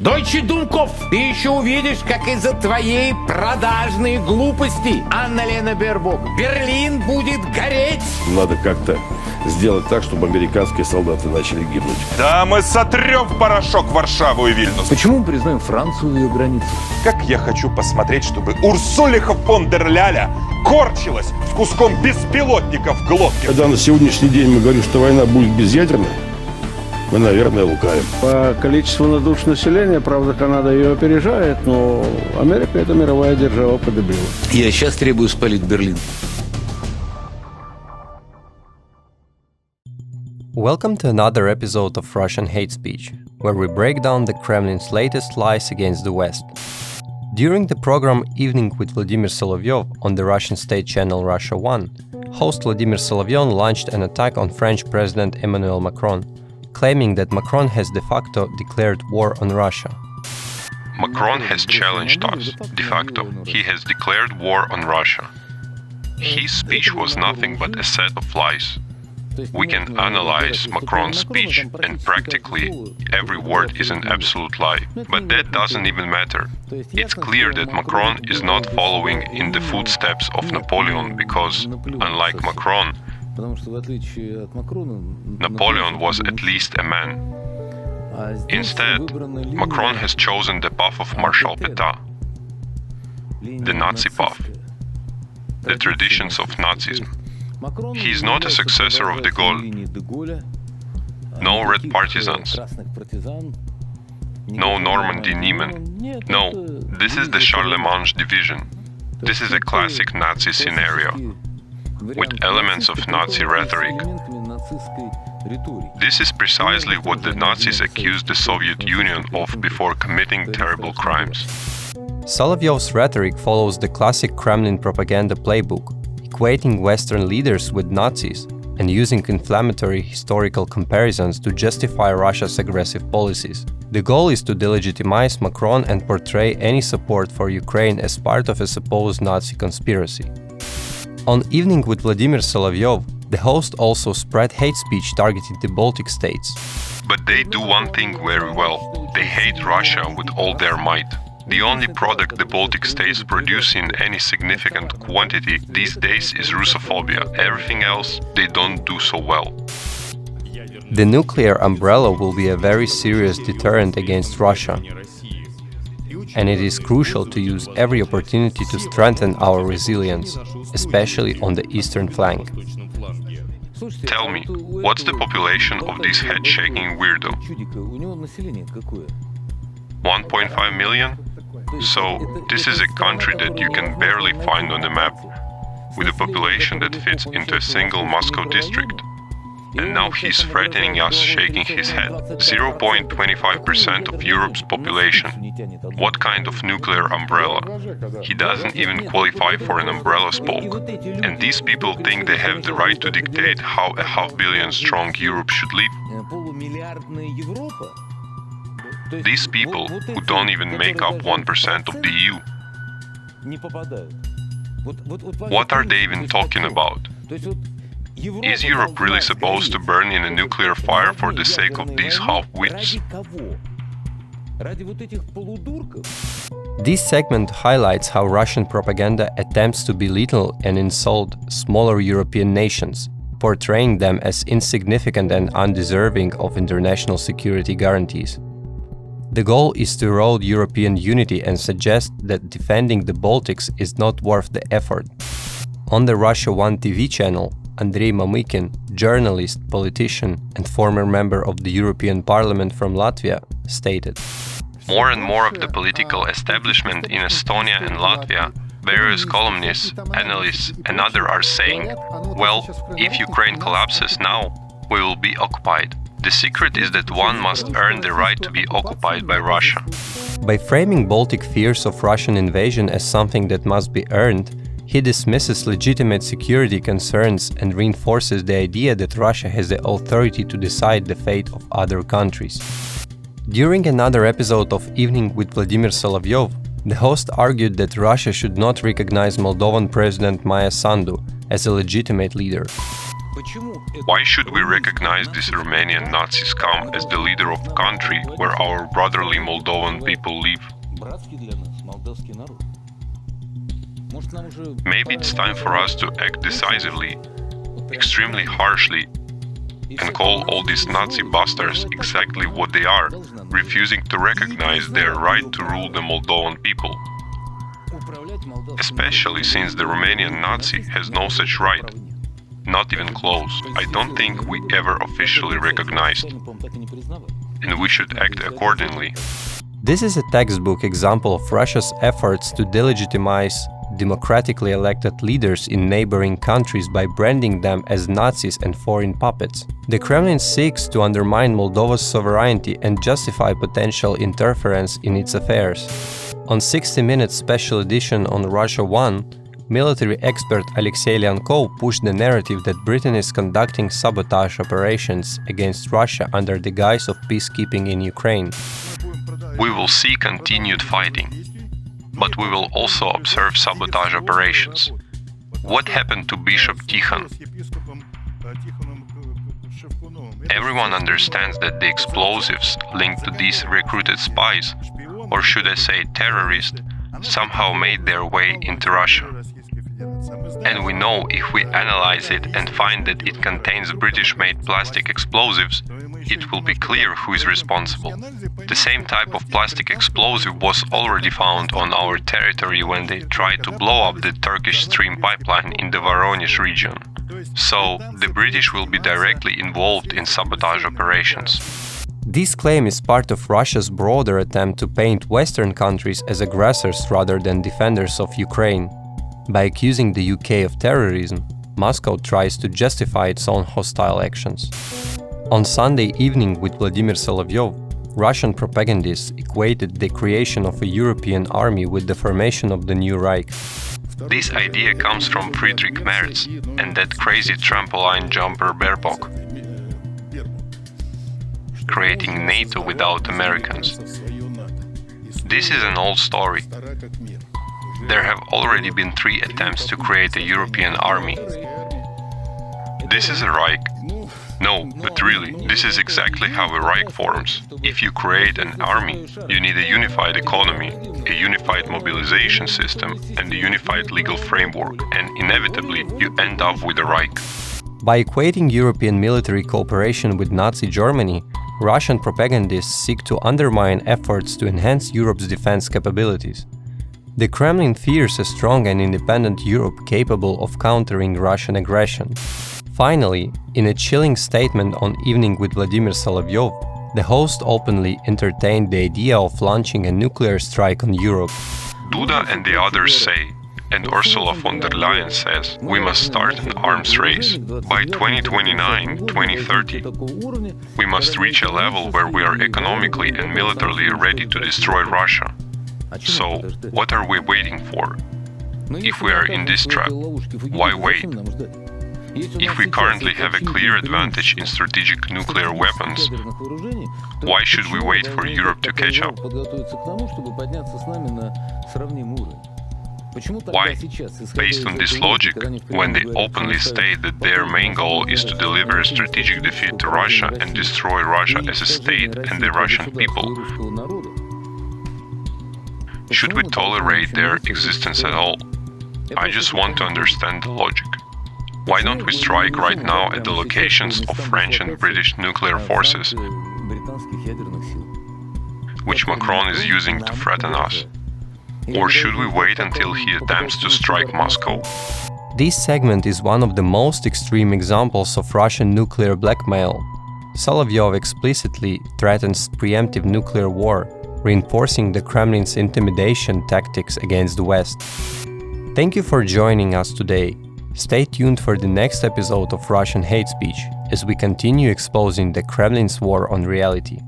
Дойче Думков, ты еще увидишь, как из-за твоей продажной глупости, Анна-Лена Бербок, Берлин будет гореть. Надо как-то сделать так, чтобы американские солдаты начали гибнуть. Да мы сотрем в порошок Варшаву и Вильнюс. Почему мы признаем Францию в ее границах? Как я хочу посмотреть, чтобы Урсулиха фон дер Ляля корчилась с куском беспилотника в глотке. Когда на сегодняшний день мы говорим, что война будет безъядерной, мы, наверное, лукавим. По количеству на душу населения, правда, Канада ее опережает, но Америка — это мировая держава победила. Я сейчас требую спалить Берлин. Welcome to another episode of Russian Hate Speech, where we break down the Kremlin's latest lies against the West. During the program Evening with Vladimir Solovyov on the Russian state channel Russia 1, host Vladimir Solovyov launched an attack on French President Emmanuel Macron, claiming that Macron has de facto declared war on Russia. Macron has challenged us. De facto, he has declared war on Russia. His speech was nothing but a set of lies. We can analyze Macron's speech, and practically every word is an absolute lie. But that doesn't even matter. It's clear that Macron is not following in the footsteps of Napoleon because, unlike Macron, Napoleon was at least a man. Instead, Macron has chosen the path of Marshal Pétain, the Nazi path, the traditions of Nazism. He is not a successor of de Gaulle. No red partisans. No Normandy Niemen. No, this is the Charlemagne division. This is a classic Nazi scenario, with elements of Nazi rhetoric. This is precisely what the Nazis accused the Soviet Union of before committing terrible crimes. Solovyov's rhetoric follows the classic Kremlin propaganda playbook, equating Western leaders with Nazis and using inflammatory historical comparisons to justify Russia's aggressive policies. The goal is to delegitimize Macron and portray any support for Ukraine as part of a supposed Nazi conspiracy. On Evening with Vladimir Solovyov, the host also spread hate speech targeting the Baltic States. But they do one thing very well. They hate Russia with all their might. The only product the Baltic States produce in any significant quantity these days is Russophobia. Everything else they don't do so well. The nuclear umbrella will be a very serious deterrent against Russia, and it is crucial to use every opportunity to strengthen our resilience, especially on the eastern flank. Tell me, what's the population of this head-shaking weirdo? 1.5 million? So, this is a country that you can barely find on the map, with a population that fits into a single Moscow district. And now he's threatening us, shaking his head. 0.25% of Europe's population. What kind of nuclear umbrella? He doesn't even qualify for an umbrella spoke. And these people think they have the right to dictate how a half-billion-strong Europe should live? These people, who don't even make up 1% of the EU. What are they even talking about? Is Europe really supposed to burn in a nuclear fire for the sake of these half-wits? This segment highlights how Russian propaganda attempts to belittle and insult smaller European nations, portraying them as insignificant and undeserving of international security guarantees. The goal is to erode European unity and suggest that defending the Baltics is not worth the effort. On the Russia 1 TV channel, Andrei Mamykin, journalist, politician, and former member of the European Parliament from Latvia, stated, More and more of the political establishment in Estonia and Latvia, various columnists, analysts, and others are saying, well, if Ukraine collapses now, we will be occupied. The secret is that one must earn the right to be occupied by Russia. By framing Baltic fears of Russian invasion as something that must be earned, he dismisses legitimate security concerns and reinforces the idea that Russia has the authority to decide the fate of other countries. During another episode of Evening with Vladimir Solovyov, the host argued that Russia should not recognize Moldovan President Maia Sandu as a legitimate leader. Why should we recognize this Romanian Nazi scum as the leader of the country where our brotherly Moldovan people live? Maybe it's time for us to act decisively, extremely harshly, and call all these Nazi bastards exactly what they are, refusing to recognize their right to rule the Moldovan people. Especially since the Romanian Nazi has no such right. Not even close. I don't think we ever officially recognized. And we should act accordingly. This is a textbook example of Russia's efforts to delegitimize democratically elected leaders in neighboring countries by branding them as Nazis and foreign puppets. The Kremlin seeks to undermine Moldova's sovereignty and justify potential interference in its affairs. On 60 Minutes special edition on Russia 1, military expert Alexei Lyankov pushed the narrative that Britain is conducting sabotage operations against Russia under the guise of peacekeeping in Ukraine. We will see continued fighting, but we will also observe sabotage operations. What happened to Bishop Tikhon? Everyone understands that the explosives linked to these recruited spies, or should I say terrorists, somehow made their way into Russia. And we know if we analyze it and find that it contains British-made plastic explosives, it will be clear who is responsible. The same type of plastic explosive was already found on our territory when they tried to blow up the Turkish Stream pipeline in the Voronezh region. So, the British will be directly involved in sabotage operations. This claim is part of Russia's broader attempt to paint Western countries as aggressors rather than defenders of Ukraine. By accusing the UK of terrorism, Moscow tries to justify its own hostile actions. On Sunday evening with Vladimir Solovyov, Russian propagandists equated the creation of a European army with the formation of the new Reich. This idea comes from Friedrich Merz and that crazy trampoline jumper Baerbock, creating NATO without Americans. This is an old story. There have already been 3 attempts to create a European army. This is a Reich. No, but really, this is exactly how a Reich forms. If you create an army, you need a unified economy, a unified mobilization system, and a unified legal framework, and inevitably you end up with a Reich. By equating European military cooperation with Nazi Germany, Russian propagandists seek to undermine efforts to enhance Europe's defense capabilities. The Kremlin fears a strong and independent Europe capable of countering Russian aggression. Finally, in a chilling statement on Evening with Vladimir Solovyov, the host openly entertained the idea of launching a nuclear strike on Europe. Duda and the others say, and Ursula von der Leyen says, we must start an arms race. By 2029, 2030, we must reach a level where we are economically and militarily ready to destroy Russia. So, what are we waiting for? If we are in this trap, why wait? If we currently have a clear advantage in strategic nuclear weapons, why should we wait for Europe to catch up? Why? Based on this logic, when they openly state that their main goal is to deliver a strategic defeat to Russia and destroy Russia as a state and the Russian people, should we tolerate their existence at all? I just want to understand the logic. Why don't we strike right now at the locations of French and British nuclear forces, which Macron is using to threaten us? Or should we wait until he attempts to strike Moscow? This segment is one of the most extreme examples of Russian nuclear blackmail. Solovyov explicitly threatens preemptive nuclear war, reinforcing the Kremlin's intimidation tactics against the West. Thank you for joining us today. Stay tuned for the next episode of Russian Hate Speech, as we continue exposing the Kremlin's war on reality.